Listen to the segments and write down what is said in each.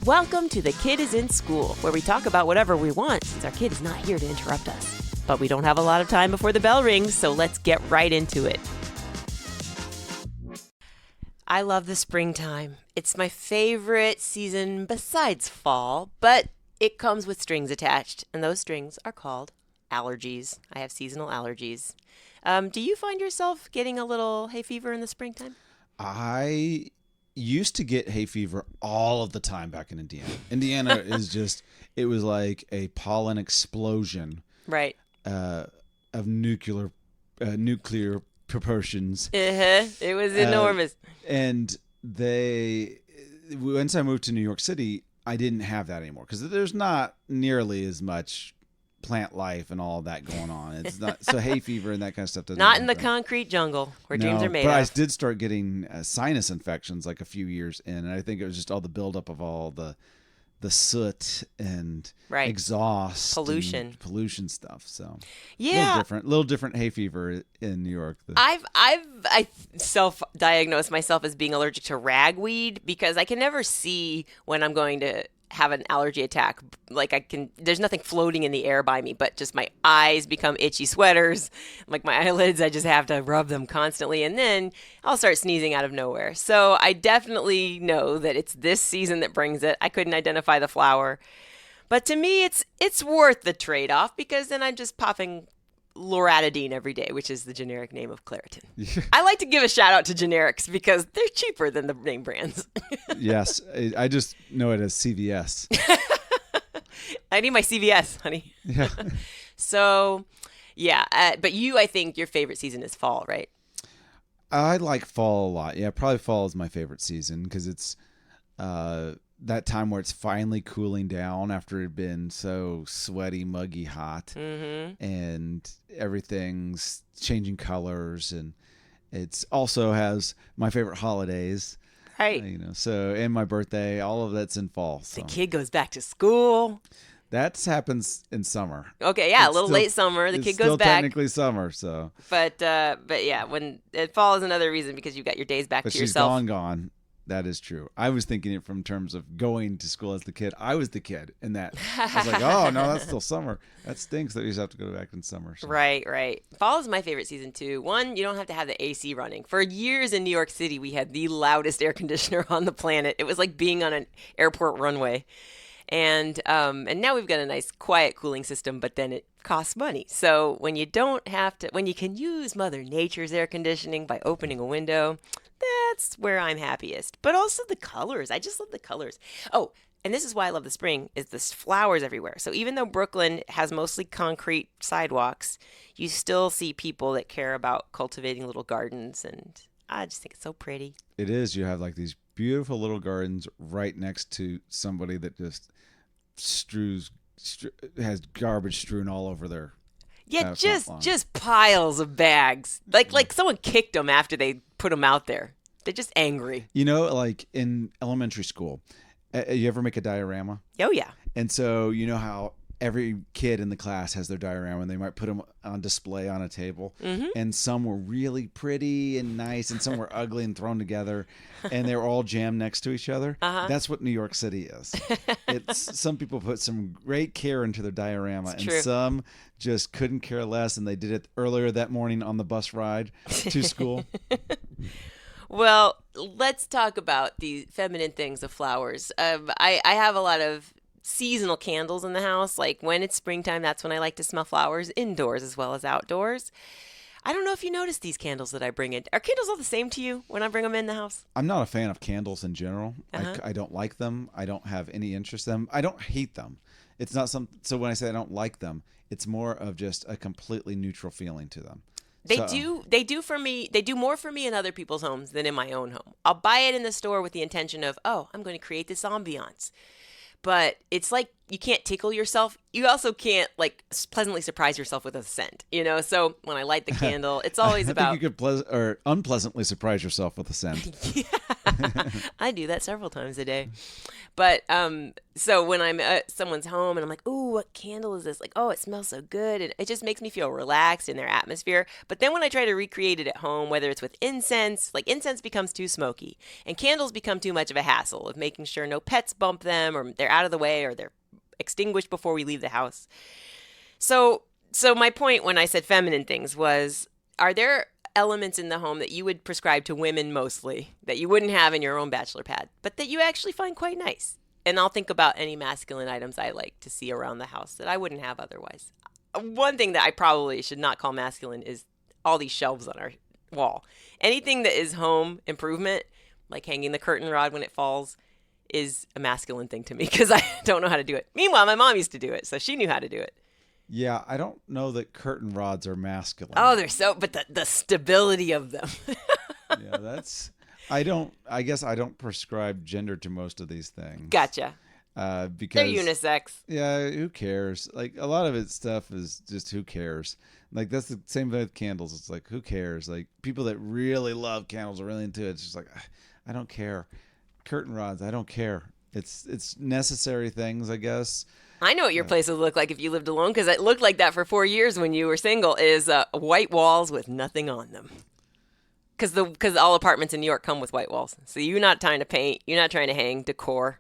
Welcome to The Kid is in School, where we talk about whatever we want since our kid is not here to interrupt us. But we don't have a lot of time before the bell rings, so let's get right into it. I love the springtime. It's my favorite season besides fall, but it comes with strings attached, and those strings are called allergies. I have seasonal allergies. Do you find yourself getting a little hay fever in the springtime? I used to get hay fever all of the time back in Indiana. Indiana is just, it was like a pollen explosion. Right. Of nuclear proportions. It was enormous. And once I moved to New York City, I didn't have that anymore because there's not nearly as much plant life and all of that going on. It's not so hay fever and that kind of stuff doesn't Not in the concrete jungle where dreams are made but of. I did start getting sinus infections like a few years in, and I think it was just all the buildup of all the soot and exhaust, pollution stuff. So yeah, a little different hay fever in New York. I self-diagnosed myself as being allergic to ragweed because I can never see when I'm going to have an allergy attack. There's nothing floating in the air by me, but just my eyes become itchy sweaters. Like my eyelids, I just have to rub them constantly, and then I'll start sneezing out of nowhere. So I definitely know that it's this season that brings it. I couldn't identify the flower, but to me, it's worth the trade-off because then I'm just popping loratadine every day, which is the generic name of Claritin. Yeah. I like to give a shout out to generics because they're cheaper than the name brands. Yes, I just know it as CVS. I need my CVS, honey. Yeah. So, yeah, but I think your favorite season is fall, right? I like fall a lot. Yeah, probably fall is my favorite season because it's that time where it's finally cooling down after it had been so sweaty, muggy, hot, and everything's changing colors, and it's also has my favorite holidays, right? So and my birthday, all of that's in fall. So. The kid goes back to school. That happens in summer. Okay, yeah, a little late summer. The kid goes back. Still technically summer, so. But yeah, when fall is another reason because you got your days back to yourself. But she's gone. That is true. I was thinking it from terms of going to school as the kid. I was the kid in that. I was like, oh, no, that's still summer. That stinks that you just have to go back in summer. So. Right. Fall is my favorite season, too. One, you don't have to have the AC running. For years in New York City, we had the loudest air conditioner on the planet. It was like being on an airport runway. And now we've got a nice quiet cooling system, but then it costs money. So when you can use Mother Nature's air conditioning by opening a window, that's where I'm happiest. But also the colors. I just love the colors. Oh, and this is why I love the spring, is the flowers everywhere. So even though Brooklyn has mostly concrete sidewalks, you still see people that care about cultivating little gardens, and I just think it's so pretty. It is. You have like these beautiful little gardens right next to somebody that just has garbage strewn all over their just piles of bags. Like someone kicked them after they put them out there. They're just angry. Like in elementary school, you ever make a diorama? Oh, yeah. And so you know how every kid in the class has their diorama and they might put them on display on a table. Mm-hmm. And some were really pretty and nice and some were ugly and thrown together and they were all jammed next to each other. Uh-huh. That's what New York City is. Some people put some great care into their diorama and some just couldn't care less, and they did it earlier that morning on the bus ride to school. Well, let's talk about the feminine things of flowers. I have a lot of seasonal candles in the house. Like when it's springtime, that's when I like to smell flowers indoors as well as outdoors. I don't know if you noticed these candles that I bring in. Are candles all the same to you when I bring them in the house? I'm not a fan of candles in general. Uh-huh. I don't like them. I don't have any interest in them. I don't hate them. It's not so when I say I don't like them, it's more of just a completely neutral feeling to them. They do for me. They do more for me in other people's homes than in my own home. I'll buy it in the store with the intention of, I'm going to create this ambiance. But it's like you can't tickle yourself. You also can't like pleasantly surprise yourself with a scent, you know? So when I light the candle, it's always I about. think you could or unpleasantly surprise yourself with a scent. Yeah. I do that several times a day. But so when I'm at someone's home and I'm like, ooh, what candle is this? Like, oh, it smells so good. And it just makes me feel relaxed in their atmosphere. But then when I try to recreate it at home, whether it's with incense, like incense becomes too smoky and candles become too much of a hassle of making sure no pets bump them or they're out of the way or they're extinguished before we leave the house. So my point when I said feminine things was, are there elements in the home that you would prescribe to women mostly that you wouldn't have in your own bachelor pad, but that you actually find quite nice? And I'll think about any masculine items I like to see around the house that I wouldn't have otherwise. One thing that I probably should not call masculine is all these shelves on our wall. Anything that is home improvement, like hanging the curtain rod when it falls, is a masculine thing to me because I don't know how to do it. Meanwhile, my mom used to do it, so she knew how to do it. Yeah, I don't know that curtain rods are masculine. Oh, they're so, but the stability of them. Yeah, I guess I don't prescribe gender to most of these things. Gotcha. Because they're unisex. Yeah, who cares? Like a lot of it stuff is just who cares. Like that's the same thing with candles. It's like who cares? Like people that really love candles are really into it. It's just like I don't care. Curtain rods, I don't care. It's necessary things, I guess. I know what your place would look like if you lived alone because it looked like that for 4 years when you were single. Is white walls with nothing on them. Because all apartments in New York come with white walls. So you're not trying to paint. You're not trying to hang decor.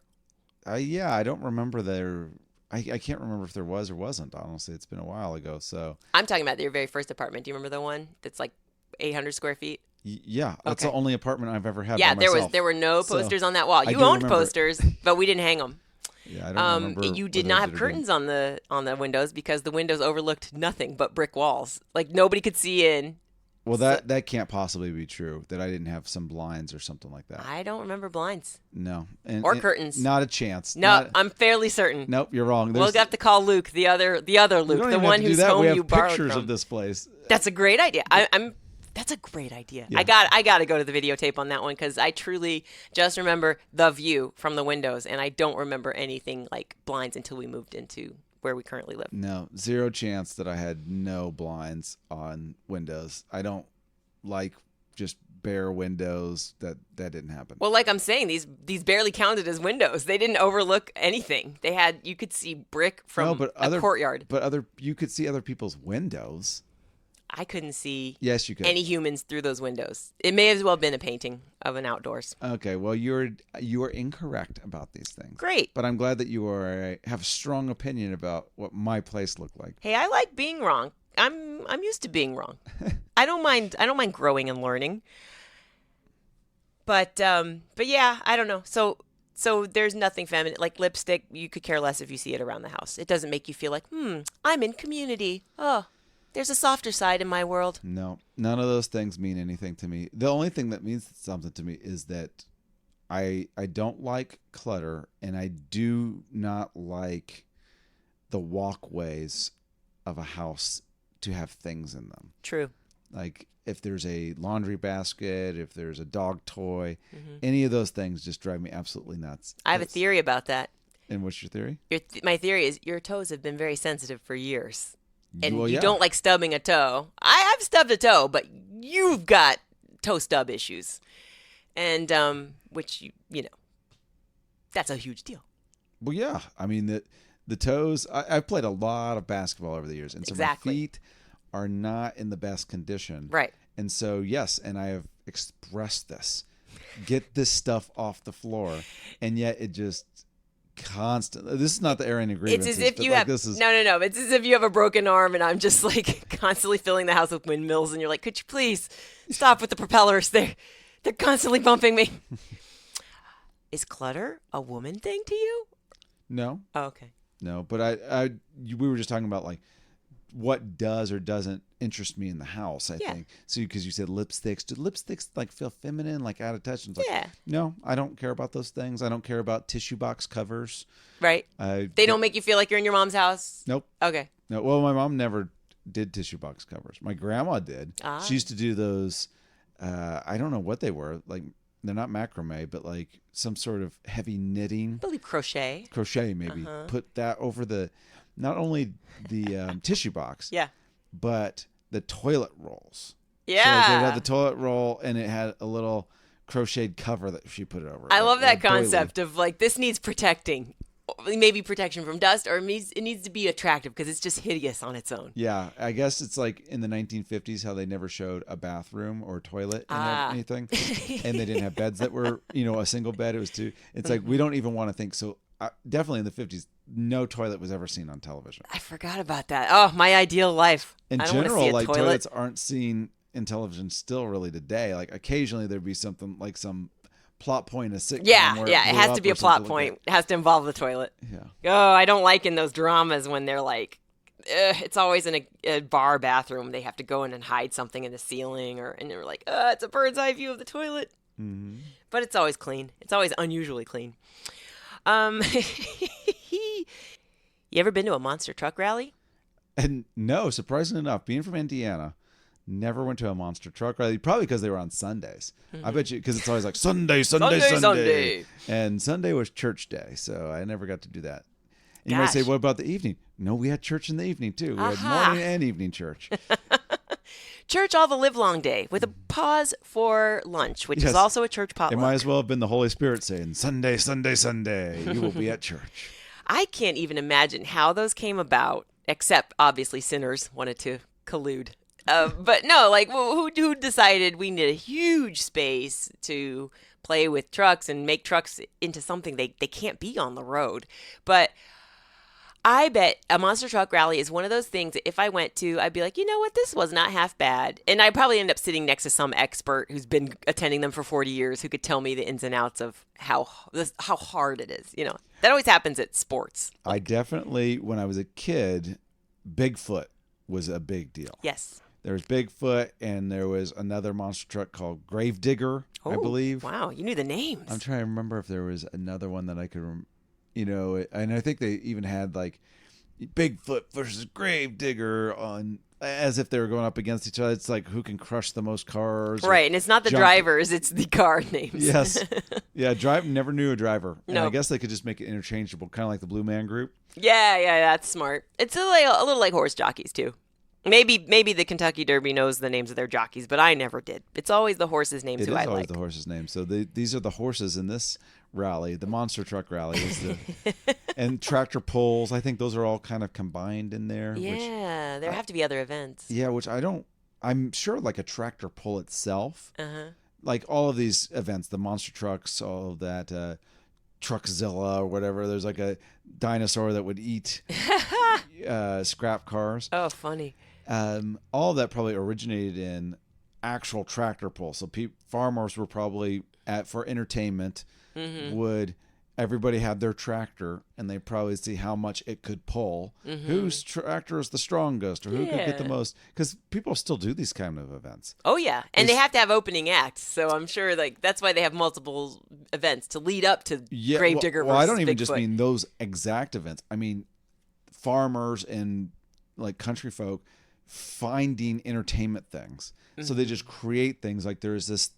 Yeah, I don't remember there. I can't remember if there was or wasn't. Honestly, it's been a while ago. So I'm talking about your very first apartment. Do you remember the one that's like 800 square feet? Yeah, that's the only apartment I've ever had. Yeah, by myself. there were no posters on that wall. You owned posters, but we didn't hang them. Yeah, I don't remember. You did not have curtains on the windows because the windows overlooked nothing but brick walls. Like nobody could see in. Well, that can't possibly be true. That I didn't have some blinds or something like that. I don't remember blinds. No, or curtains. Not a chance. No, I'm fairly certain. Nope, you're wrong. We'll have to call Luke, the other Luke, the one whose home you borrowed from. We have pictures of this place. That's a great idea. That's a great idea. Yeah. I got to go to the videotape on that one because I truly just remember the view from the windows, and I don't remember anything like blinds until we moved into where we currently live. No, zero chance that I had no blinds on windows. I don't like just bare windows. That didn't happen. Well, like I'm saying, these barely counted as windows. They didn't overlook anything. You could see brick from a courtyard. But you could see other people's windows. I couldn't see yes, you could. Any humans through those windows. It may as well have been a painting of an outdoors. Okay, well, you are incorrect about these things. Great. But I'm glad that you have a strong opinion about what my place looked like. Hey, I like being wrong. I'm used to being wrong. I don't mind growing and learning. But yeah, I don't know. So there's nothing feminine. Like lipstick, you could care less if you see it around the house. It doesn't make you feel like, I'm in community. Oh, there's a softer side in my world. No, none of those things mean anything to me. The only thing that means something to me is that I don't like clutter, and I do not like the walkways of a house to have things in them. True. Like if there's a laundry basket, if there's a dog toy, any of those things just drive me absolutely nuts. I have a theory about that. And what's your theory? My theory is your toes have been very sensitive for years. And well, you don't like stubbing a toe. I've stubbed a toe, but you've got toe stub issues. And which, you know, that's a huge deal. Well, yeah. I mean, the toes, I've played a lot of basketball over the years. And so my feet are not in the best condition. Right. And so, yes, and I have expressed this. Get this stuff off the floor. And yet it just constantly. This is not the airing agreement. It's as if you have no. It's as if you have a broken arm, and I'm just like constantly filling the house with windmills, and you're like, could you please stop with the propellers? They're constantly bumping me. Is clutter a woman thing to you? No. Oh, okay. No, but we were just talking about like what does or doesn't interest me in the house. I think so because you said lipsticks. Do lipsticks like feel feminine, like out of touch? And it's like, no, I don't care about those things. I don't care about tissue box covers. Right. They don't make you feel like you're in your mom's house. Nope. Okay. No. Well, my mom never did tissue box covers. My grandma did. She used to do those. I don't know what they were, like they're not macrame, but like some sort of heavy knitting. I believe crochet. Crochet, maybe. Put that over not only the tissue box, but the toilet rolls. Yeah. So like they'd have the toilet roll, and it had a little crocheted cover that she put it over. I love that concept of like, this needs protecting. Maybe protection from dust, or it needs to be attractive because it's just hideous on its own. Yeah, I guess it's like in the 1950s how they never showed a bathroom or toilet in anything, and they didn't have beds that were, a single bed. It was two. It's like we don't even want to think. So definitely in the 50s, no toilet was ever seen on television. I forgot about that. Oh, my ideal life. In I don't general, want to see a like toilet. toilets aren't seen in television still really today. Like occasionally there'd be something like some plot point in a sitcom. Yeah, it has to be a plot point. It has to involve the toilet. Yeah. Oh, I don't like in those dramas when they're like, it's always in a bar bathroom. They have to go in and hide something in the ceiling, and they're like, it's a bird's eye view of the toilet. Mm-hmm. But it's always clean. It's always unusually clean. You ever been to a monster truck rally? And no, surprisingly enough, being from Indiana, never went to a monster truck rally, probably because they were on Sundays. I bet you, because it's always like Sunday. And Sunday was church day, so I never got to do that. And you might say, what about the evening? No, we had church in the evening too. We had morning and evening church. Church all the livelong day with a pause for lunch, which is also a church potluck. It might as well have been the Holy Spirit saying, Sunday, Sunday, Sunday, you will be at church. I can't even imagine how those came about, except obviously sinners wanted to collude. But no, like who decided we need a huge space to play with trucks and make trucks into something they can't be on the road? But I bet a monster truck rally is one of those things that if I went to, I'd be like, you know what, this was not half bad. And I'd probably end up sitting next to some expert who's been attending them for 40 years who could tell me the ins and outs of how hard it is. That always happens at sports. I definitely, when I was a kid, Bigfoot was a big deal. Yes. There was Bigfoot, and there was another monster truck called Gravedigger, I believe. Wow, you knew the names. I'm trying to remember if there was another one that I could and I think they even had like Bigfoot versus Gravedigger on, as if they were going up against each other. It's like who can crush the most cars. Right, and it's not the drivers, it's the car names. Yes. Yeah, never knew a driver. And I guess they could just make it interchangeable, kind of like the Blue Man Group. Yeah, that's smart. It's a little like horse jockeys too. Maybe the Kentucky Derby knows the names of their jockeys, but I never did. It's always the horses' names who I like. It is always the horses' names. So these are the horses in this rally. The monster truck rally is and tractor pulls. I think those are all kind of combined in there. Yeah, there have to be other events. Yeah, which I'm sure like a tractor pull itself. Like all of these events, the monster trucks, all of that, Truckzilla or whatever. There's like a dinosaur that would eat scrap cars. Oh, funny. All of that probably originated in actual tractor pull. So farmers were probably for entertainment. Would everybody have their tractor, and they probably see how much it could pull, whose tractor is the strongest, or who could get the most, because people still do these kind of events. Oh yeah, and they have to have opening acts, so I'm sure like that's why they have multiple events to lead up to Gravedigger versus I don't even Bigfoot. just mean those exact events. I mean farmers and like country folk finding entertainment things. So they just create things. Like there's this,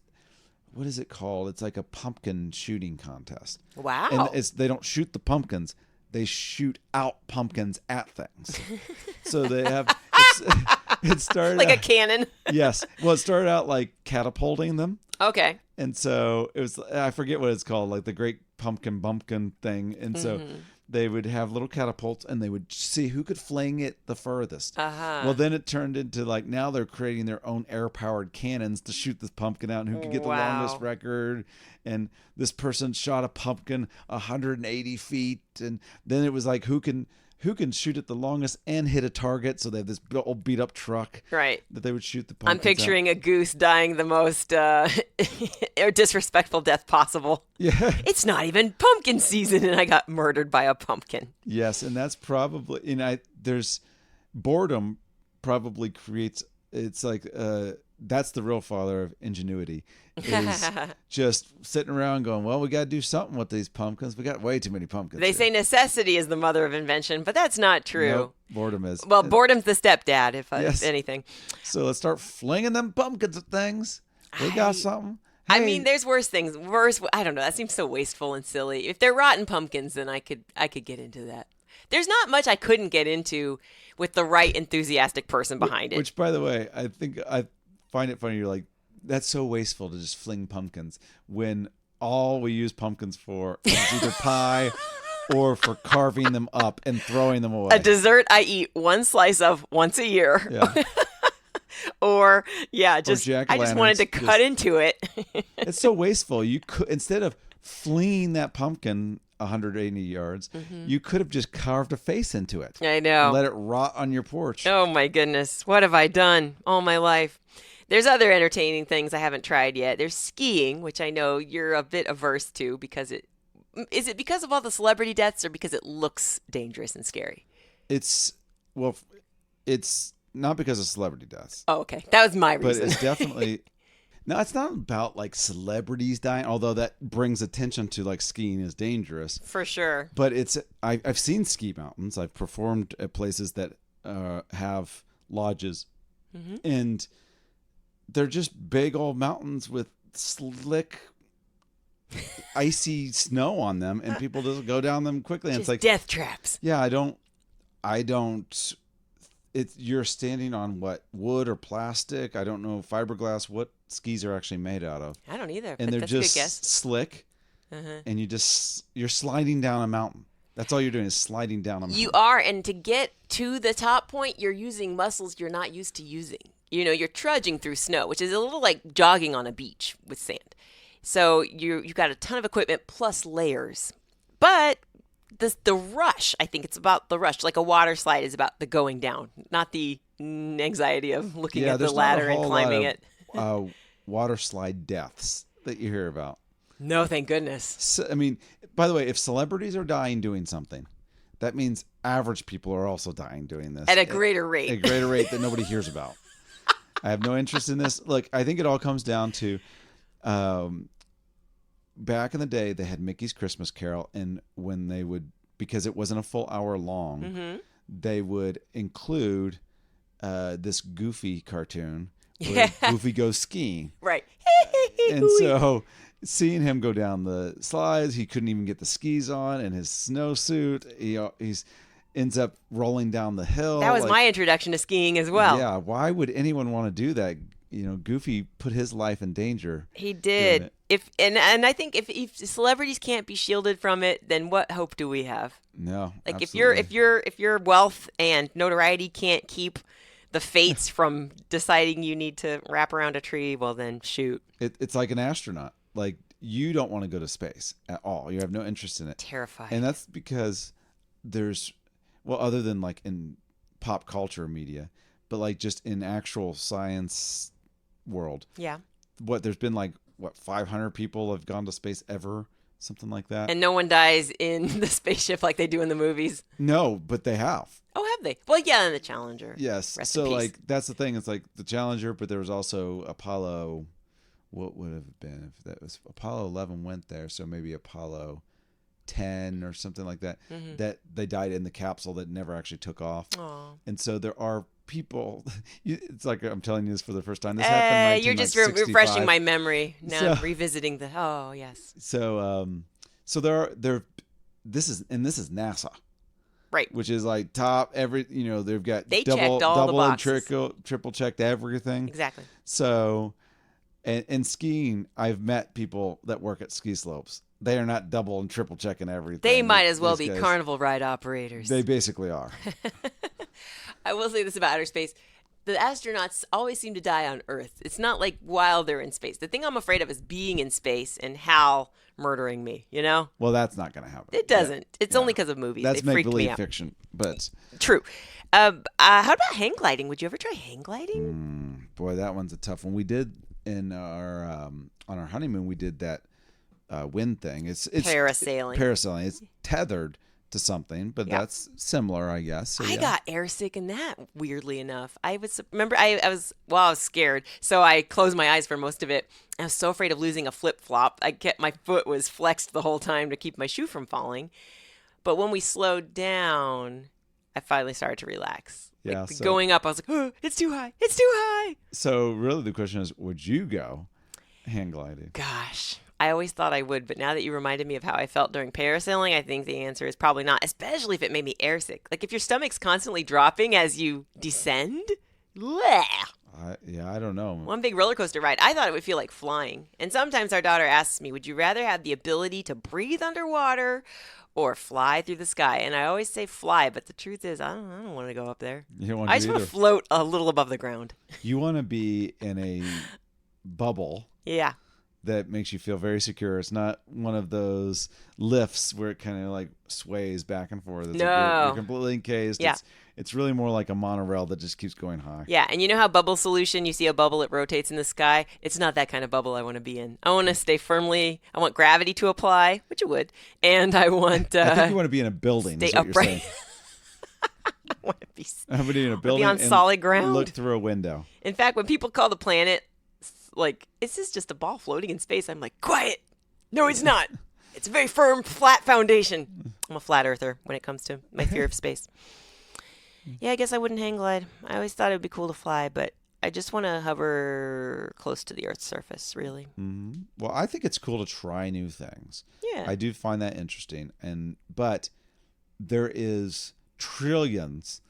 what is it called? It's like a pumpkin shooting contest. Wow. And they don't shoot the pumpkins. They shoot out pumpkins at things. So they have, it started like a cannon. Yes. Well, it started out like catapulting them. Okay. And so it was, I forget what it's called, like the great pumpkin bumpkin thing. And so they would have little catapults, and they would see who could fling it the furthest. Well, then it turned into like, now they're creating their own air-powered cannons to shoot this pumpkin out, and who could get the longest record. And this person shot a pumpkin 180 feet. And then it was like, who can shoot it the longest and hit a target. So they have this old beat up truck. Right. That they would shoot the pumpkins. I'm picturing a goose dying the most disrespectful death possible. Yeah. It's not even pumpkin season, and I got murdered by a pumpkin. Yes, and that's probably, there's boredom probably creates, it's like, that's the real father of ingenuity, is just sitting around going, well, we got to do something with these pumpkins. We got way too many pumpkins. They say necessity is the mother of invention, but that's not true. Nope, boredom is. Well, boredom's the stepdad, if anything. So let's start flinging them pumpkins at things. We got something. I mean, there's worse things. I don't know. That seems so wasteful and silly. If they're rotten pumpkins, then I could get into that. There's not much I couldn't get into with the right enthusiastic person behind it. Which, by the way, I find it funny. You're like, that's so wasteful to just fling pumpkins when all we use pumpkins for is either pie or for carving them up and throwing them away. A dessert I eat one slice of once a year. Yeah. I just wanted to cut into it. It's so wasteful. You could, instead of fleeing that pumpkin 180 yards, you could have just carved a face into it. I know. Let it rot on your porch. Oh my goodness. What have I done all my life? There's other entertaining things I haven't tried yet. There's skiing, which I know you're a bit averse to because is it because of all the celebrity deaths or because it looks dangerous and scary? It's not because of celebrity deaths. Oh, okay. That was my reason. But it's definitely... No, it's not about like celebrities dying, although that brings attention to like skiing is dangerous. For sure. But I've seen ski mountains. I've performed at places that have lodges. And they're just big old mountains with slick, icy snow on them, and people just go down them quickly. And just it's like death traps. Yeah, I don't. You're standing on what, wood or plastic? I don't know, fiberglass. What skis are actually made out of? I don't either. And but they're that's just a good guess. slick, and you're sliding down a mountain. That's all you're doing is sliding down a mountain. You are, and to get to the top point, you're using muscles you're not used to using. You're trudging through snow, which is a little like jogging on a beach with sand. So you've got a ton of equipment plus layers. But the rush, I think it's about the rush. Like a water slide is about the going down, not the anxiety of looking at the ladder and climbing it. Water slide deaths that you hear about. No, thank goodness. So, I mean, by the way, if celebrities are dying doing something, that means average people are also dying doing this. At a greater rate. At a greater rate that nobody hears about. I have no interest in this. Look, I think it all comes down to back in the day, they had Mickey's Christmas Carol, and when they would, because it wasn't a full hour long, they would include this Goofy cartoon where Goofy goes skiing. Right. And so seeing him go down the slides, he couldn't even get the skis on and his snowsuit. He's ends up rolling down the hill. That was my introduction to skiing as well. Yeah. Why would anyone want to do that? Goofy put his life in danger. He did. And I think if celebrities can't be shielded from it, then what hope do we have? No. Like absolutely. if your wealth and notoriety can't keep the fates from deciding you need to wrap around a tree, well then shoot. It's like an astronaut. Like you don't want to go to space at all. You have no interest in it. Terrifying. And that's because other than like in pop culture media, but like just in actual science world. Yeah. There's been 500 people have gone to space ever, something like that. And no one dies in the spaceship like they do in the movies. No, but they have. Oh, have they? Well, yeah, and the Challenger. Yes. Rest So in peace. that's the thing. It's like the Challenger, but there was also Apollo. What would have been if that was Apollo 11 went there? So maybe Apollo 10 or something like that. That they died in the capsule that never actually took off. Aww. And so there are people. It's like I'm telling you this for the first time. This happened in You're just refreshing my memory. Now I'm revisiting the. Oh yes. So this is NASA. Right. Which is like top they've got They double checked all the and boxes. triple checked everything. Exactly. So and skiing, I've met people that work at ski slopes. They are not double and triple checking everything. They might as well be guys, carnival ride operators. They basically are. I will say this about outer space. The astronauts always seem to die on Earth. It's not like while they're in space. The thing I'm afraid of is being in space and Hal murdering me, Well, that's not going to happen. It doesn't. It's only because of movies. That's they freaked me make-believe out. fiction, but... True. How about hang gliding? Would you ever try hang gliding? Boy, that one's a tough one. We did in our on our honeymoon, we did that wind thing. It's parasailing. Parasailing. It's tethered to something, but that's similar, I guess. So, I got airsick in that, weirdly enough. I was scared, so I closed my eyes for most of it. I was so afraid of losing a flip-flop. My foot was flexed the whole time to keep my shoe from falling. But when we slowed down, I finally started to relax. Yeah, going up, I was like, oh, it's too high. It's too high. So really the question is, would you go? Hang gliding. Gosh, I always thought I would, but now that you reminded me of how I felt during parasailing, I think the answer is probably not, especially if it made me airsick. Like if your stomach's constantly dropping as you descend, bleh. I don't know. One big roller coaster ride. I thought it would feel like flying. And sometimes our daughter asks me, would you rather have the ability to breathe underwater or fly through the sky? And I always say fly, but the truth is I don't want to go up there. You don't want I just want to float a little above the ground. You want to be in a bubble. Yeah. That makes you feel very secure. It's not one of those lifts where it kind of like sways back and forth. It's you're completely encased. Yeah. It's really more like a monorail that just keeps going high. Yeah, and you know how bubble solution, you see a bubble, it rotates in the sky? It's not that kind of bubble I want to be in. I want to stay firmly, I want gravity to apply, which it would, and I want... I think you want to be in a building, stay is what upright. You're saying. I want to be, in a building be on solid ground. Look through a window. In fact, when people call the planet, like, is this just a ball floating in space? I'm like, quiet. No, it's not. It's a very firm, flat foundation. I'm a flat earther when it comes to my fear of space. Yeah, I guess I wouldn't hang glide. I always thought it would be cool to fly, but I just want to hover close to the Earth's surface, really. Mm-hmm. Well, I think it's cool to try new things. Yeah. I do find that interesting. But there is trillions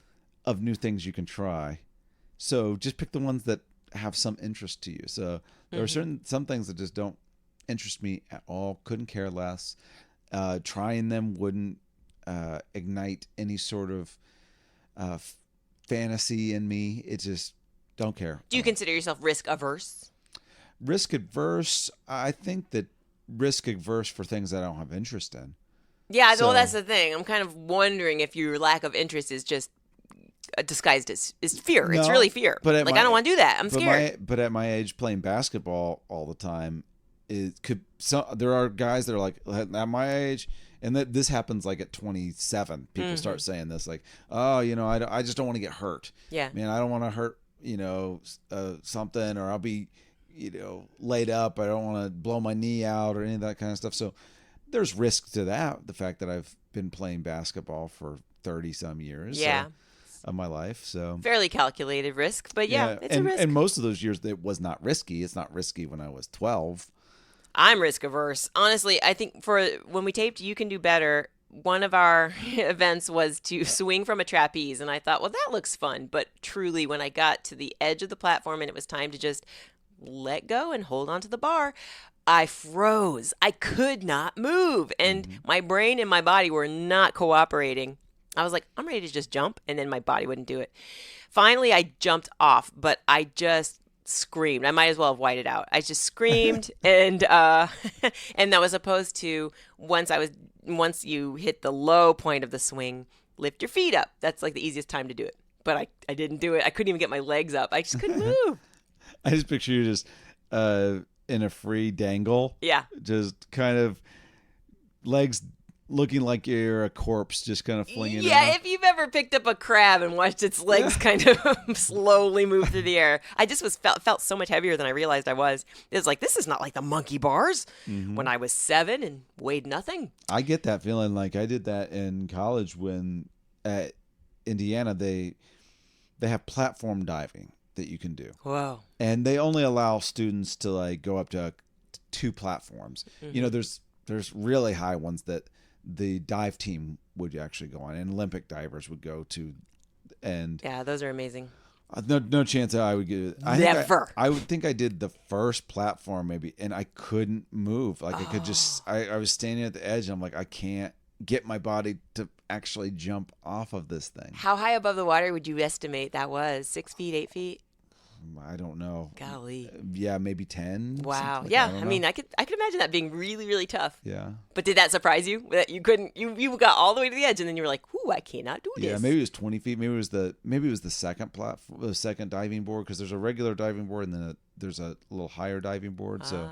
of new things you can try. So just pick the ones that have some interest to you. So there are some things that just don't interest me at all. Couldn't care less. Trying them wouldn't ignite any sort of fantasy in me. It just don't care. Do you consider yourself risk averse? Risk adverse? I think that risk adverse for things that I don't have interest in. Yeah, well, that's the thing. I'm kind of wondering if your lack of interest is just disguised as fear. No, it's really fear. But I don't want to do that. I'm scared. But at my age, playing basketball all the time, there are guys that are like at my age, and this happens like at 27. People start saying this, like, oh, I just don't want to get hurt. Yeah, man, I don't want to hurt, something, or I'll be, laid up. I don't want to blow my knee out or any of that kind of stuff. So there's risk to that. The fact that I've been playing basketball for 30 some years. Yeah. Of my life, so fairly calculated risk, but it's a risk. And most of those years, it was not risky. It's not risky when I was 12. I'm risk averse. Honestly, I think for when we taped You Can Do Better, one of our events was to swing from a trapeze, and I thought, well, that looks fun. But truly, when I got to the edge of the platform and it was time to just let go and hold on to the bar, I froze. I could not move, and my brain and my body were not cooperating. I was like, I'm ready to just jump, and then my body wouldn't do it. Finally, I jumped off, but I just screamed. I might as well have whited out. I just screamed, and that was opposed to once you hit the low point of the swing, lift your feet up. That's like the easiest time to do it. But I didn't do it. I couldn't even get my legs up. I just couldn't move. I just picture you just in a free dangle. Yeah. Just kind of legs looking like you're a corpse, just kind of flinging it Yeah, around. if you've ever picked up a crab and watched its legs kind of slowly move through the air. I just felt so much heavier than I realized I was. It was like, this is not like the monkey bars when I was 7 and weighed nothing. I get that feeling. Like I did that in college when at Indiana they have platform diving that you can do. Whoa. And they only allow students to like go up to 2 platforms. There's really high ones that the dive team would actually go on, and Olympic divers would go to, and yeah, those are amazing. No chance that I would get it. Never. I would think I did the first platform maybe, and I couldn't move. Like I could just, I was standing at the edge, and I'm like, I can't get my body to actually jump off of this thing. How high above the water would you estimate that was? 6 feet, 8 feet? I don't know. Golly. Yeah, maybe 10. Wow. Like yeah. I mean, I could imagine that being really, really tough. Yeah. But did that surprise you that you couldn't? You got all the way to the edge, and then you were like, "Ooh, I cannot do this." Yeah, maybe it was 20 feet. Maybe it was the second platform, the second diving board, because there's a regular diving board and then there's a little higher diving board. So,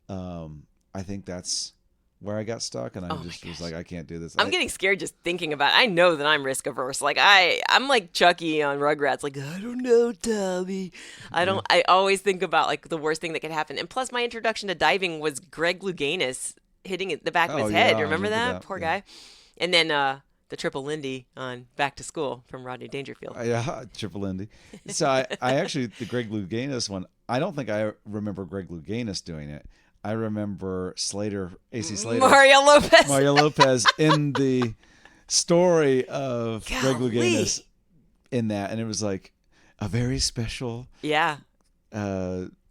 I think that's where I got stuck, and I just was like, I can't do this. I'm getting scared just thinking about it. I know that I'm risk averse. Like I'm like Chucky on Rugrats. Like, I don't know, Tommy. I always think about like the worst thing that could happen. And plus, my introduction to diving was Greg Louganis hitting the back of his head. Yeah, you remember I that? Poor guy. And then the Triple Lindy on Back to School from Rodney Dangerfield. Yeah, Triple Lindy. So I actually, the Greg Louganis one, I don't think I remember Greg Louganis doing it. I remember AC Slater, Mario Lopez in the story of Greg Louganis in that, and it was like a very special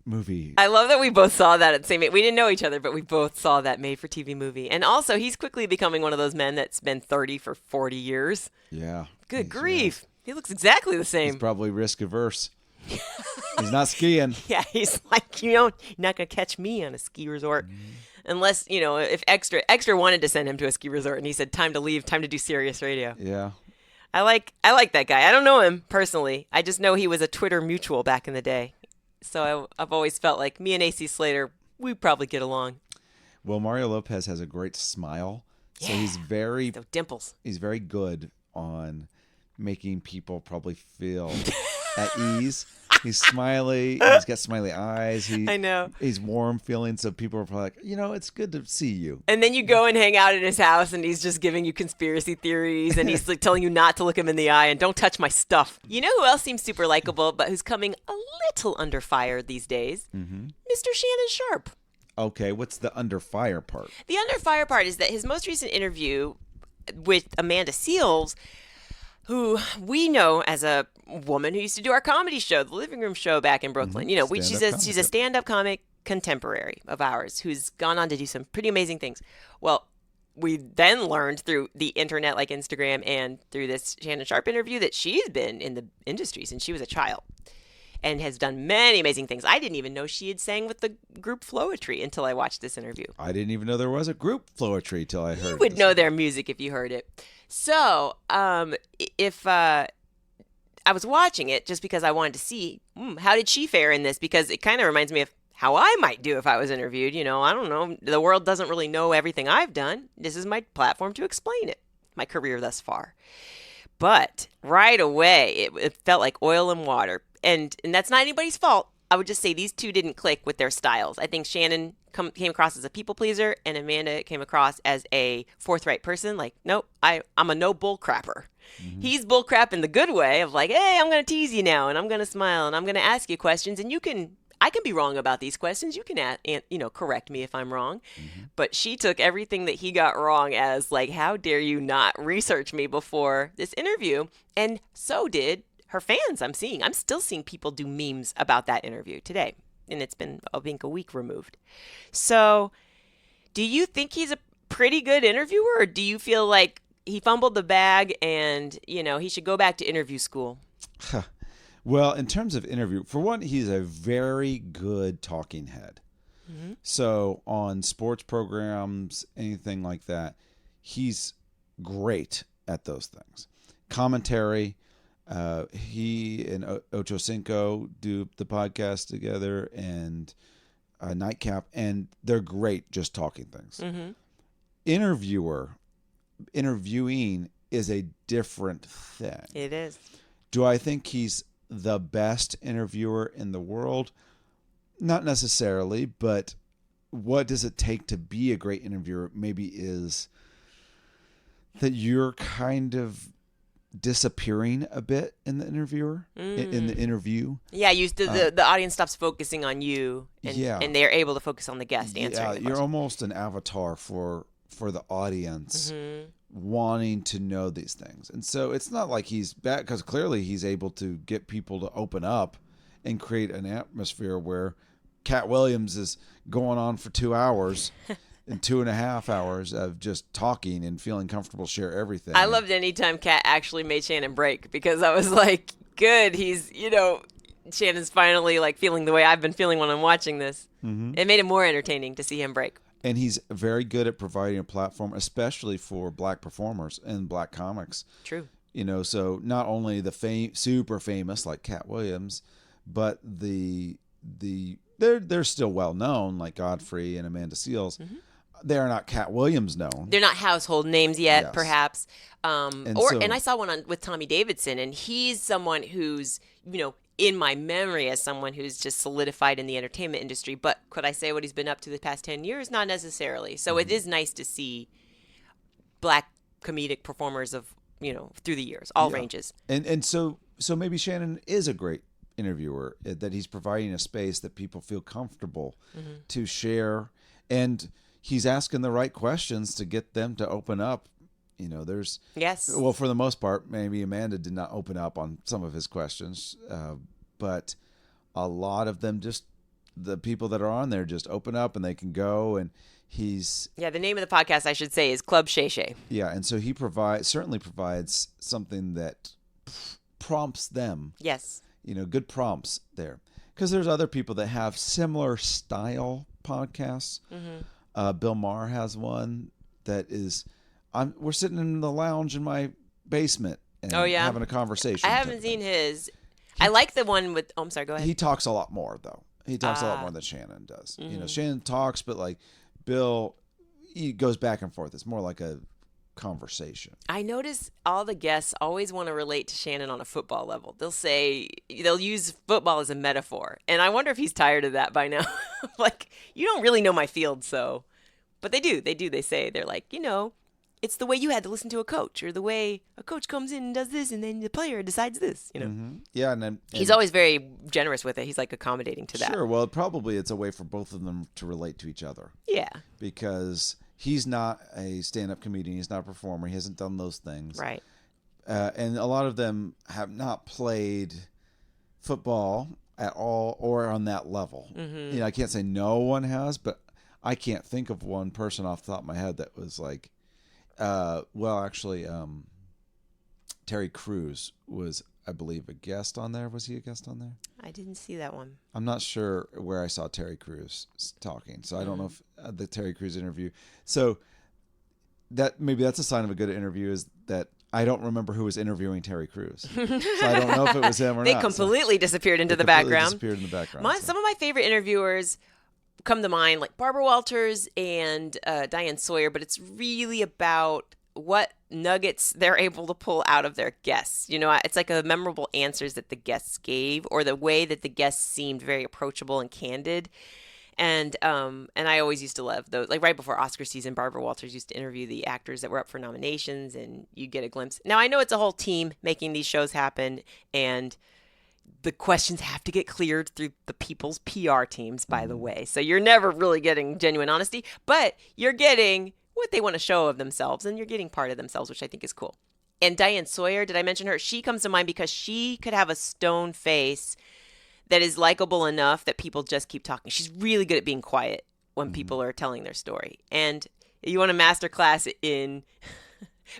movie. I love that we both saw that at the same age. We didn't know each other, but we both saw that made-for-TV movie. And also, he's quickly becoming one of those men that's been 30 for 40 years. Yeah. Good grief. He looks exactly the same. He's probably risk-averse. He's not skiing. Yeah, he's like, you're not going to catch me on a ski resort. Unless, if Extra wanted to send him to a ski resort and he said, time to leave, time to do serious radio. Yeah. I like that guy. I don't know him personally. I just know he was a Twitter mutual back in the day. So I've always felt like me and AC Slater, we probably get along. Well, Mario Lopez has a great smile. So he's those dimples. He's very good on making people probably feel at ease. He's smiley. He's got smiley eyes. I know. He's warm feeling. So people are probably like, it's good to see you. And then you go and hang out in his house and he's just giving you conspiracy theories and he's like telling you not to look him in the eye and don't touch my stuff. You know who else seems super likable but who's coming a little under fire these days? Mm-hmm. Mr. Shannon Sharp. Okay, what's the under fire part? The under fire part is that his most recent interview with Amanda Seales, who we know as a woman who used to do our comedy show, the Living Room Show back in Brooklyn. Mm-hmm. She's a stand-up comic contemporary of ours who's gone on to do some pretty amazing things. Well, we then learned through the internet like Instagram and through this Shannon Sharp interview that she's been in the industry since she was a child and has done many amazing things. I didn't even know she had sang with the group Floetry until I watched this interview. I didn't even know there was a group Floetry till I heard it. You would know their music if you heard it. So, if I was watching it just because I wanted to see how did she fare in this, because it kind of reminds me of how I might do if I was interviewed. I don't know. The world doesn't really know everything I've done. This is my platform to explain it, my career thus far. But right away, it felt like oil and water. And that's not anybody's fault. I would just say these two didn't click with their styles. I think Shannon came across as a people pleaser, and Amanda came across as a forthright person. Like, nope, I'm a no bull crapper. Mm-hmm. He's bull crap in the good way of like, hey, I'm going to tease you now, and I'm going to smile, and I'm going to ask you questions, and I can be wrong about these questions. You can correct me if I'm wrong. Mm-hmm. But she took everything that he got wrong as like, how dare you not research me before this interview? And so did her fans. I'm still seeing people do memes about that interview today. And it's been, I think, a week removed. So do you think he's a pretty good interviewer, or do you feel like he fumbled the bag and, he should go back to interview school? Well, in terms of interview, for one, he's a very good talking head. Mm-hmm. So on sports programs, anything like that, he's great at those things. Commentary, he and Ocho Cinco do the podcast together, and Nightcap, and they're great just talking things. Mm-hmm. Interviewing is a different thing. It is. Do I think he's the best interviewer in the world? Not necessarily, but what does it take to be a great interviewer maybe is that you're kind of disappearing a bit in the in the interview. Yeah, the audience stops focusing on you, and they're able to focus on the guest answering the you're almost an avatar for the audience. Mm-hmm. Wanting to know these things. And so it's not like he's bad, because clearly he's able to get people to open up and create an atmosphere where Cat Williams is going on for 2 hours and 2.5 hours of just talking and feeling comfortable to share everything. I loved any time Cat actually made Shannon break, because I was like, good, he's, Shannon's finally like feeling the way I've been feeling when I'm watching this. Mm-hmm. It made it more entertaining to see him break. And he's very good at providing a platform, especially for Black performers and Black comics. True. So not only the super famous like Cat Williams, but they're still well known, like Godfrey and Amanda Seales. Mm-hmm. They're not Cat Williams known. They're not household names yet, perhaps. And I saw one with Tommy Davidson, and he's someone who's in my memory as someone who's just solidified in the entertainment industry. But could I say what he's been up to the past 10 years? Not necessarily. So It is nice to see Black comedic performers of, through the years, all ranges. And so maybe Shannon is a great interviewer, that he's providing a space that people feel comfortable to share, and he's asking the right questions to get them to open up. There's well, for the most part, maybe Amanda did not open up on some of his questions, but a lot of them, just the people that are on there, just open up and they can go. And he's the name of the podcast, I should say, is Club Shay Shay. Yeah, and so he certainly provides something that prompts them. Yes. Good prompts there, because there's other people that have similar style podcasts. Bill Maher has one that is, we're sitting in the lounge in my basement and having a conversation. I haven't seen his. I like the one with. Oh, I'm sorry. Go ahead. He talks a lot more though. He talks a lot more than Shannon does. Shannon talks, but like Bill, he goes back and forth. It's more like a conversation. I notice all the guests always want to relate to Shannon on a football level. They'll use football as a metaphor, and I wonder if he's tired of that by now. Like, you don't really know my field, so. But they do. They say, they're like, it's the way you had to listen to a coach, or the way a coach comes in and does this, and then the player decides this. Yeah, and he's always very generous with it. He's like accommodating to that. Sure. Well, probably it's a way for both of them to relate to each other. Yeah. Because he's not a stand-up comedian. He's not a performer. He hasn't done those things. Right. And a lot of them have not played football at all or on that level. I can't say no one has, but I can't think of one person off the top of my head that was like, Terry Crews was, I believe, a guest on there. Was he a guest on there? I didn't see that one. I'm not sure where I saw Terry Crews talking, so I don't know if the Terry Crews interview. So maybe that's a sign of a good interview, is that I don't remember who was interviewing Terry Crews. So I don't know if it was him or they not. completely disappeared into the background. Disappeared in the background. Some of my favorite interviewers come to mind, like Barbara Walters and Diane Sawyer, but it's really about what nuggets they're able to pull out of their guests. It's like a memorable answers that the guests gave, or the way that the guests seemed very approachable and candid. And I always used to love those. Like right before Oscar season, Barbara Walters used to interview the actors that were up for nominations, and you get a glimpse. Now, I know it's a whole team making these shows happen, and the questions have to get cleared through the people's PR teams, by the way. So you're never really getting genuine honesty, but you're getting what they want to show of themselves, and you're getting part of themselves, which I think is cool. And Diane Sawyer, did I mention her? She comes to mind because she could have a stone face that is likable enough that people just keep talking. She's really good at being quiet when people are telling their story. And you want a master class in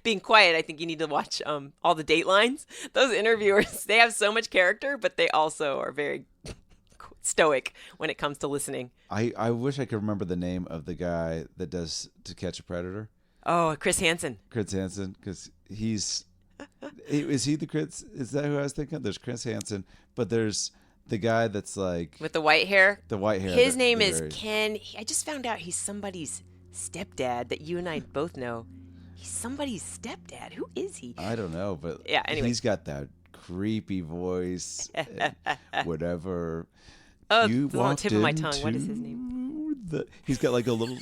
being quiet, I think you need to watch all the Datelines. Those interviewers, they have so much character, but they also are very stoic when it comes to listening. I wish I could remember the name of the guy that does To Catch a Predator. Oh, Chris Hansen. Chris Hansen, because is he the Chris? Is that who I was thinking? There's Chris Hansen, but there's the guy that's like with the white hair. The white hair. His name is Ken. I just found out he's somebody's stepdad that you and I both know. He's somebody's stepdad. Who is he? I don't know, but yeah, anyway. He's got that creepy voice. Whatever. Oh, it's on the tip of my tongue. What is his name? He's got like a little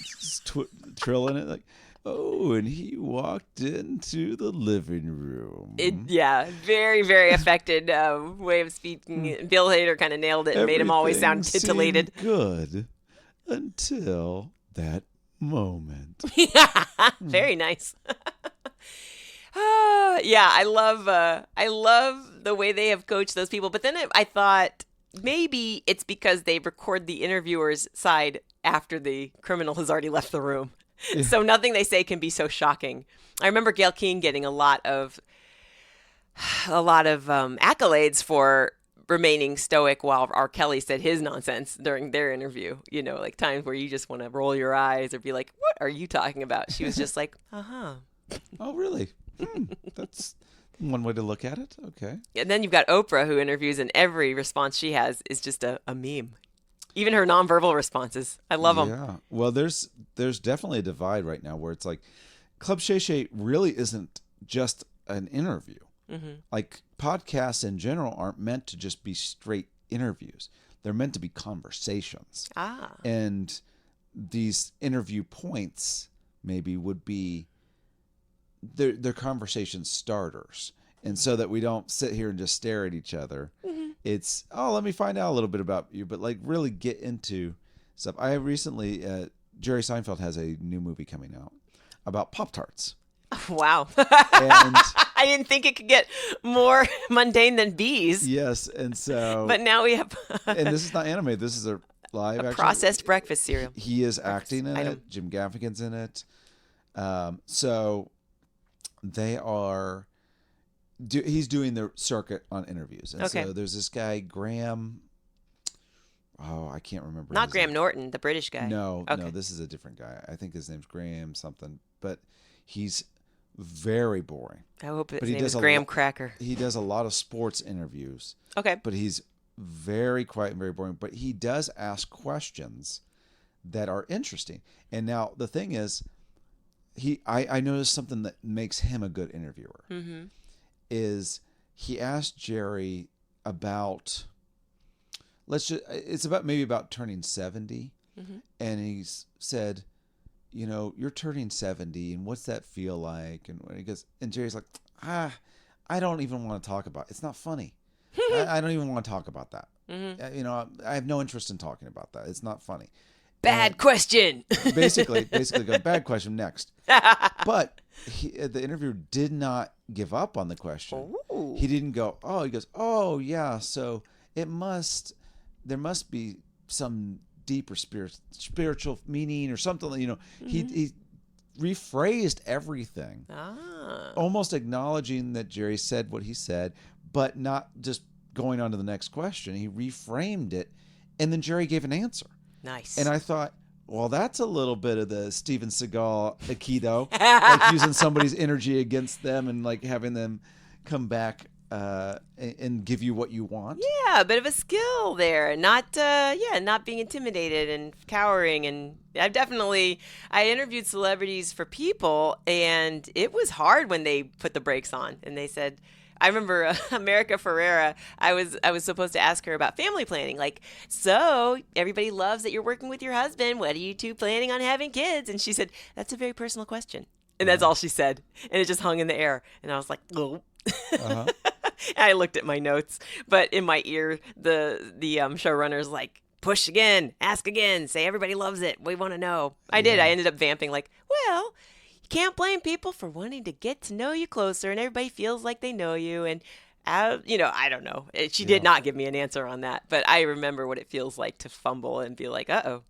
trill in it, like, oh, and he walked into the living room. Yeah, very, very affected way of speaking. Bill Hader kind of nailed it and made him always sound titillated. Good until that moment. Very nice. Yeah, I love the way they have coached those people. But then I thought maybe it's because they record the interviewer's side after the criminal has already left the room. Yeah. So nothing they say can be so shocking. I remember Gail King getting a lot of accolades for remaining stoic while R. Kelly said his nonsense during their interview. Like times where you just want to roll your eyes or be like, what are you talking about? She was just like, uh-huh. Oh, really? That's one way to look at it. Okay. And then you've got Oprah, who interviews, and every response she has is just a meme. Even her nonverbal responses. I love them. Yeah. Well, there's definitely a divide right now where it's like Club Shay Shay really isn't just an interview. Mm-hmm. Like podcasts in general aren't meant to just be straight interviews. They're meant to be conversations. And these interview points maybe would be they're conversation starters. And so that we don't sit here and just stare at each other. Mm-hmm. it's, oh, let me find out a little bit about you, but like really get into stuff. I recently, Jerry Seinfeld has a new movie coming out about Pop-Tarts. Wow. And I didn't think it could get more mundane than bees. yes, and so. But now we have And this is not animated. This is a live action. processed breakfast cereal. He is acting in item. it. Jim Gaffigan's in it. So they are. He's doing the circuit on interviews, and Okay. so there's this guy Graham. Oh, I can't remember. Not his Graham name. Norton, the British guy. No, Okay. no, this is a different guy. I think his name's Graham something, but he's very boring. I hope his But he name is does a Graham lot- Cracker. He does a lot of sports interviews, Okay. but he's very quiet and very boring. But he does ask questions that are interesting. And now the thing is, I noticed something that makes him a good interviewer. Mm-hmm. Is he asked Jerry about, it's about maybe about turning 70, Mm-hmm. and he said, you know, you're turning 70, and what's that feel like? And he goes, and Jerry's like, I don't even want to talk about it. It's not funny. I don't even want to talk about that. Mm-hmm. You know, I have no interest in talking about that. It's not funny. Bad question. Basically go, bad question, next. But the interviewer did not give up on the question. Ooh. He didn't go, he goes, oh yeah, so there must be some deeper spiritual meaning or something, you know. He rephrased everything, almost acknowledging that Jerry said what he said, but not just going on to the next question. He reframed it, and then Jerry gave an answer. Nice. And I thought, well, that's a little bit of the Steven Seagal Aikido, like using somebody's energy against them and like having them come back and give you what you want. Yeah, a bit of a skill there. Not being intimidated and cowering. And I interviewed celebrities for People, and it was hard when they put the brakes on and they said, I remember America Ferrera, I was supposed to ask her about family planning. Like, so everybody loves that you're working with your husband. When are you two planning on having kids? And she said, that's a very personal question. And that's all she said. And it just hung in the air. And I was like, oh. Uh-huh. I looked at my notes, but in my ear, the showrunner's like, push again, ask again, say everybody loves it. We want to know. I did. I ended up vamping like, well, you can't blame people for wanting to get to know you closer, and everybody feels like they know you. And, I don't know. She did not give me an answer on that, but I remember what it feels like to fumble and be like, uh-oh,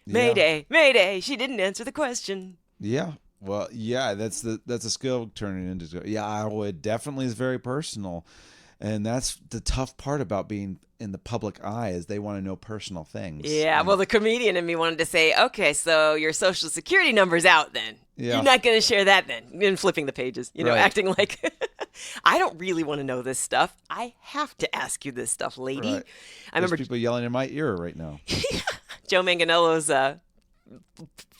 Mayday, Mayday, she didn't answer the question. Yeah. Well, yeah, that's a skill turning into. Yeah, I would definitely is very personal, and that's the tough part about being in the public eye is they want to know personal things. Yeah, well, the comedian in me wanted to say, okay, so your social security number's out then. Yeah. You're not going to share that then. And flipping the pages, right. Acting like I don't really want to know this stuff. I have to ask you this stuff, lady. Right. I remember people yelling in my ear right now. Joe Manganiello's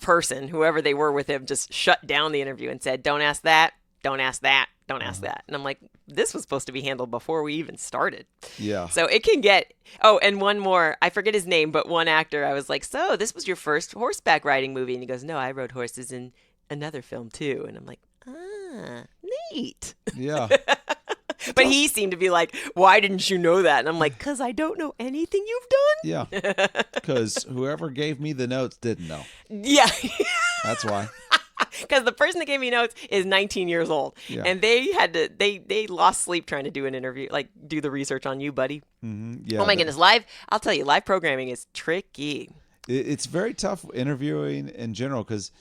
person, whoever they were with him, just shut down the interview and said, don't ask that, don't ask that, don't ask that. And I'm like, this was supposed to be handled before we even started. Yeah. So it can get, and one more, I forget his name, but one actor, I was like, so this was your first horseback riding movie? And he goes, no, I rode horses in another film too. And I'm like, neat. Yeah. But he seemed to be like, why didn't you know that? And I'm like, because I don't know anything you've done. Yeah. Because whoever gave me the notes didn't know. Yeah. That's why. Because the person that gave me notes is 19 years old. Yeah. And they lost sleep trying to do an interview, like do the research on you, buddy. Mm-hmm. Yeah. Oh my goodness. I'll tell you, live programming is tricky. It's very tough interviewing in general because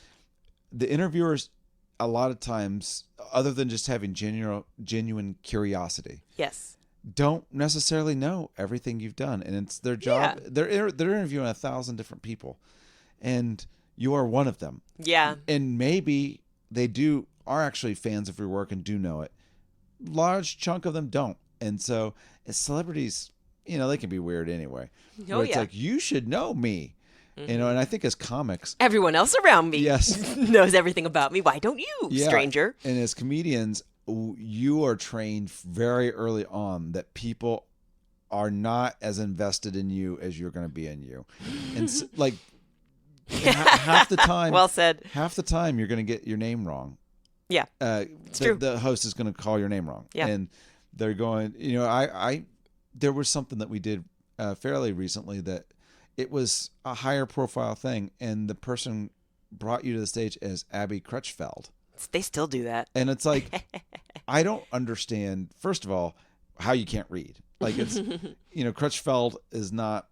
the interviewers, a lot of times, other than just having genuine curiosity, yes, don't necessarily know everything you've done, and it's their job. Yeah. They're interviewing 1,000 different people, and you are one of them. Yeah, and maybe they are actually fans of your work and do know it. Large chunk of them don't, and so as celebrities, they can be weird anyway. It's like you should know me. Mm-hmm. And I think as comics, everyone else around me knows everything about me. Why don't you, stranger? And as comedians, you are trained very early on that people are not as invested in you as you're going to be in you. And like half the time, well said. Half the time you're going to get your name wrong. Yeah, it's true. The host is going to call your name wrong. Yeah. And they're going, I there was something that we did fairly recently that it was a higher profile thing, and the person brought you to the stage as Abby Crutchfeld. They still do that. And it's like, I don't understand, first of all, how you can't read. Like, it's, Crutchfeld is not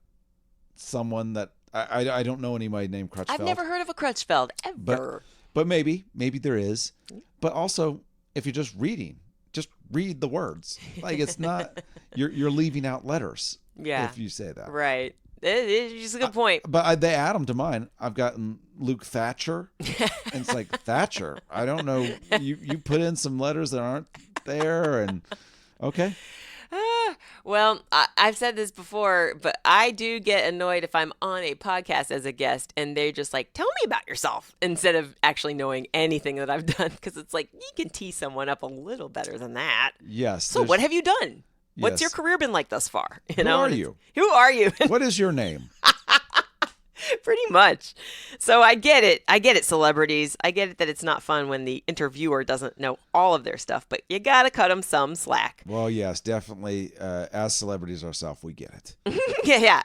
someone that, I don't know anybody named Crutchfeld. I've never heard of a Crutchfeld, ever. But maybe there is. But also, if you're just reading, just read the words. Like, it's not, you're leaving out letters. Yeah. If you say that. Right. It's a good point. But they add them to mine. I've gotten Luke Thatcher. And it's like, Thatcher. I don't know. You put in some letters that aren't there. And okay. Well, I've said this before, but I do get annoyed if I'm on a podcast as a guest and they're just like, tell me about yourself, instead of actually knowing anything that I've done. Because it's like, you can tee someone up a little better than that. Yes. So what have you done? What's Yes. your career been like thus far? Who are you? Who are you? What is your name? Pretty much. So I get it, celebrities. I get it that it's not fun when the interviewer doesn't know all of their stuff, but you got to cut them some slack. Well, yes, definitely. As celebrities ourselves, we get it. Yeah.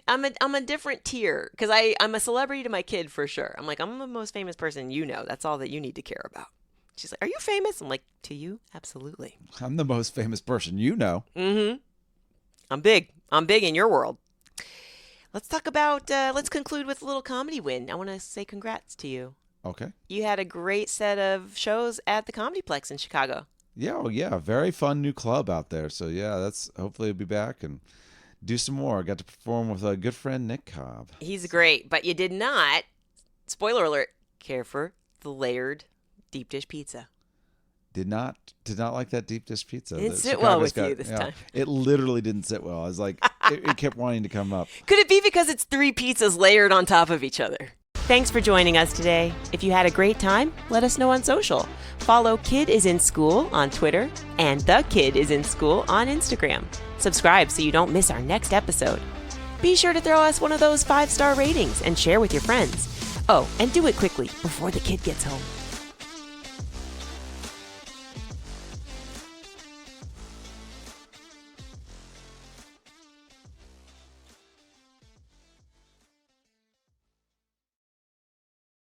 I'm a different tier, because I'm a celebrity to my kid for sure. I'm like, I'm the most famous person you know. That's all that you need to care about. She's like, are you famous? I'm like, to you? Absolutely. I'm the most famous person you know. Mm-hmm. I'm big. I'm big in your world. Let's talk about, let's conclude with a little comedy win. I want to say congrats to you. Okay. You had a great set of shows at the Comedyplex in Chicago. Yeah, well, yeah, very fun new club out there. So yeah, that's hopefully I'll be back and do some more. I got to perform with a good friend, Nick Cobb. He's great, but you did not, spoiler alert, care for the layered deep dish pizza. Did not like that deep dish pizza. It didn't sit well with you this time. It literally didn't sit well. I was like, it kept wanting to come up. Could it be because it's 3 pizzas layered on top of each other? Thanks for joining us today. If you had a great time, let us know on social. Follow Kid is in School on Twitter and The Kid is in School on Instagram. Subscribe so you don't miss our next episode. Be sure to throw us one of those 5-star ratings and share with your friends. Oh, and do it quickly before the kid gets home.